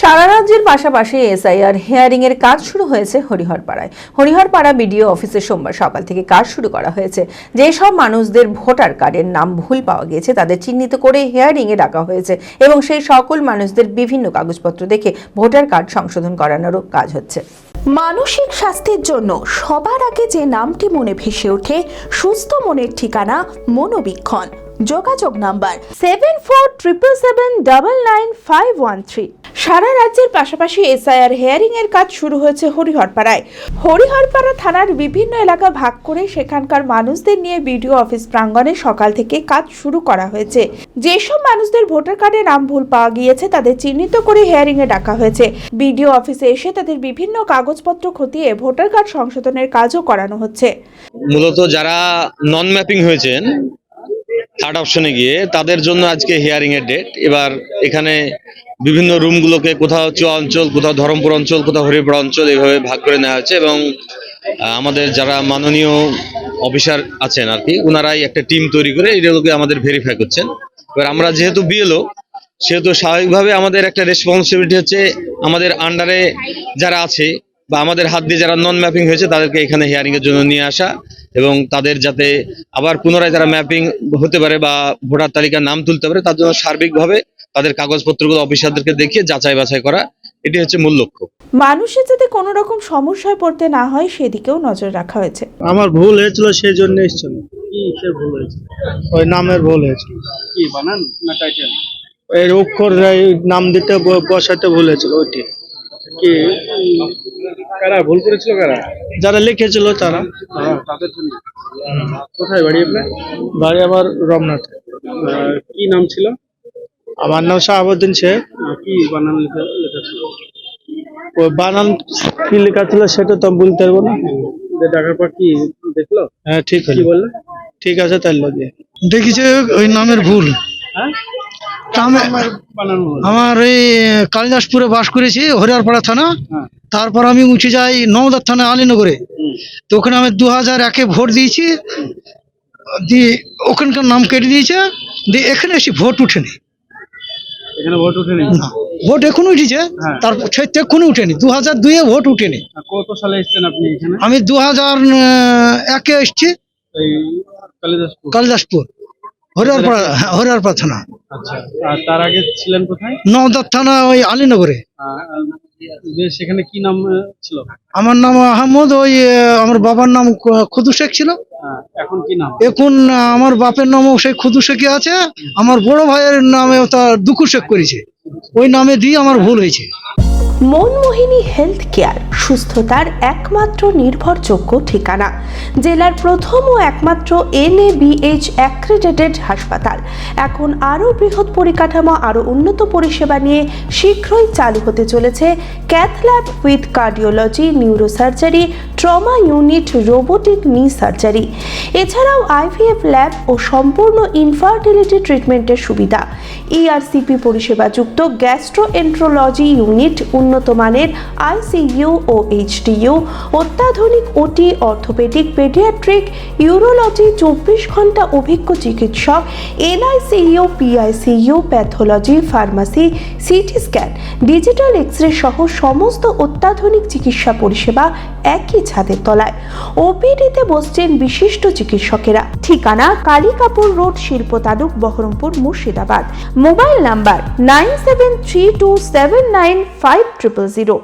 সারা রাজ্যের পাশাপাশি SIR hearing এর কাজ শুরু হয়েছে হরিহরপাড়ায়। হরিহরপাড়া বিডিও অফিসে সোমবার সকাল থেকে কাজ শুরু করা হয়েছে। যেসব মানুষদের ভোটার কার্ডের নাম ভুল পাওয়া গিয়েছে তাদের চিহ্নিত করে হিয়ারিং এ ডাকা হয়েছে এবং সেই সকল মানুষদের বিভিন্ন কাগজপত্র দেখে ভোটার কার্ড সংশোধন করানোরও কাজ হচ্ছে। মানসিক স্বাস্থ্যের জন্য সবার আগে যে নামটি মনে ভেসে ওঠে সুস্থ মনের ঠিকানা মনোবীক্ষণ। যোগাযোগ নাম্বার 7477799513। সারা রাজ্যের পাশাপাশি এসআইআর হিয়ারিং এর কাজ শুরু হয়েছে হরিহরপাড়ায়। হরিহরপাড়া থানার বিভিন্ন এলাকা ভাগ করে সেখানকার মানুষদের নিয়ে বিডিও অফিস প্রাঙ্গণে সকাল থেকে কাজ শুরু করা হয়েছে। যেসব মানুষদের ভোটার কার্ডে নাম ভুল পাওয়া গিয়েছে তাদের চিহ্নিত করে হিয়ারিং এ ডাকা হয়েছে। বিডিও অফিসে এসে তাদের বিভিন্ন কাগজপত্র খতিয়ে ভোটার কার্ড সংশোধনের কাজও করানো হচ্ছে। মূলত যারা নন ম্যাপিং হয়েছেন থার্ড অপশনে গিয়ে তাদের জন্য আজকে হিয়ারিং এর ডেট। এবার এখানে বিভিন্ন রুমগুলোকে কোথাও চুয়া অঞ্চল, কোথাও ধরমপুর অঞ্চল, কোথাও হরিপাড়া অঞ্চল এইভাবে ভাগ করে নেওয়া হয়েছে এবং আমাদের যারা মাননীয় অফিসার আছেন আর কি ওনারাই একটা টিম তৈরি করে এগুলোকে আমাদের ভেরিফাই করছেন। এবার আমরা যেহেতু বিএলও সেহেতু স্বাভাবিকভাবে আমাদের একটা রেসপন্সিবিলিটি হচ্ছে আমাদের আন্ডারে যারা আছে বা আমাদের হাত দিয়ে যারা নন ম্যাপিং হয়েছে তাদেরকে এখানে হিয়ারিং এর জন্য নিয়ে আসা এবং তাদের যাতে আবার পুনরায় তারা ম্যাপিং হতে পারে বা ভোটার তালিকার নাম তুলতে পারে তার জন্য সার্বিকভাবে তাদের কাগজপত্রগুলো অফিসারদেরকে দেখিয়ে যাচাই বাছাই করা, এটি হচ্ছে মূল লক্ষ্য। মানুষের যাতে কোনো রকম সমস্যায় পড়তে না হয় সেদিকেও নজর রাখা হয়েছে। আমার ভুল হয়েছিল সেই জন্য এসেছিল। কি সে ভুল হয়েছে? ওই নামের ভুল হয়েছিল। কি বানান না টাইটেল? এর অক্ষর নাম দিতে বসাতে ভুল হয়েছিল ওইটি। কি কারা ভুল করেছিল? কারা? যারা লিখেছিল তারা। তাদের জন্য। কোথায় বাড়ি আপনার? বাড়ি আমার রমনাথ। কি নাম ছিল? আমার নাম শাহাবুদ্দিন শেখ। কি বানান লেখা ছিল? ওই বানান কি লেখা ছিল সেটা তো বলতে পারবো না। টাকার পর কি দেখলো? হ্যাঁ ঠিক আছে। কি বললে? ঠিক আছে তাই লাগে দেখিছে ওই নামের ভুল। হ্যাঁ আমার এই কালিদাসপুরে বাস করেছি, হরিহরপাড়া থানা। তারপর আমি উঠে যাই নওদার থানা আলীনগরে। তো ওখানে আমি 2001-এ ভোট দিয়েছি, দিয়ে ওখানকার নাম কেটে দিয়েছে, দিয়ে এখানে এসে ভোট উঠেনি। এখানে ভোট উঠেনি? না, ভোট এখন উঠেছে, তারপর এখনো উঠেনি। 2002-এ ভোট উঠেনি। কত সালে এসেছেন আপনি এখানে? আমি 2001-এ এসেছি, কালিদাসপুর হরিহরপাড়া থানা। আচ্ছা, আর তার আগে ছিলেন কোথায়? নওদার থানা ওই আলীনগরে। সেখানে কি নাম ছিল? আমার নাম আহমদ। ওই আমার বাবার নাম খুদু শেখ ছিল। এখন কি নাম? এখন আমার বাপের নামও সেই খুদু শেখই আছে, আমার বড় ভাইয়ের নামে তার দুকু শেখ করেছে, ওই নামে দিয়ে আমার ভুল হয়েছে। মনমোহিনী হেলথ কেয়ার সুস্থতার একমাত্র নির্ভরযোগ্য ঠিকানা। জেলার প্রথম ও একমাত্র NABH অ্যাক্রেডিটেড হাসপাতাল। এখন আরও বৃহৎ পরিকাঠামো, আরও উন্নত পরিষেবা নিয়ে শীঘ্রই চালু হতে চলেছে cath lab with cardiology, neurosurgery, trauma unit, robotic নি সার্জারি, এছাড়াও IVF ল্যাব ও সম্পূর্ণ ইনফার্টিলিটি ট্রিটমেন্টের সুবিধা। ERCP পরিষেবাযুক্ত গ্যাস্ট্রোএন্ট্রোলজি ইউনিট, উন্নত মানের ICU ও HDU, অত্যাধুনিক OT, অর্থোপেডিক, পেডিয়াট্রিক, ইউরোলজি, 24 ঘন্টা অভিজ্ঞ চিকিৎসক, NICU, PICU, pathology, pharmacy, CT scan, digital X-ray সহ সমস্ত অত্যাধুনিক চিকিৎসা পরিষেবা একই ছাদের তলায়। OPD-তে বসছেন বিশিষ্ট চিকিৎসকেরা। ঠিকানা কালিকাপুর রোড, শিল্প তালুক, বহরমপুর, মুর্শিদাবাদ। Mobile number 9732795000।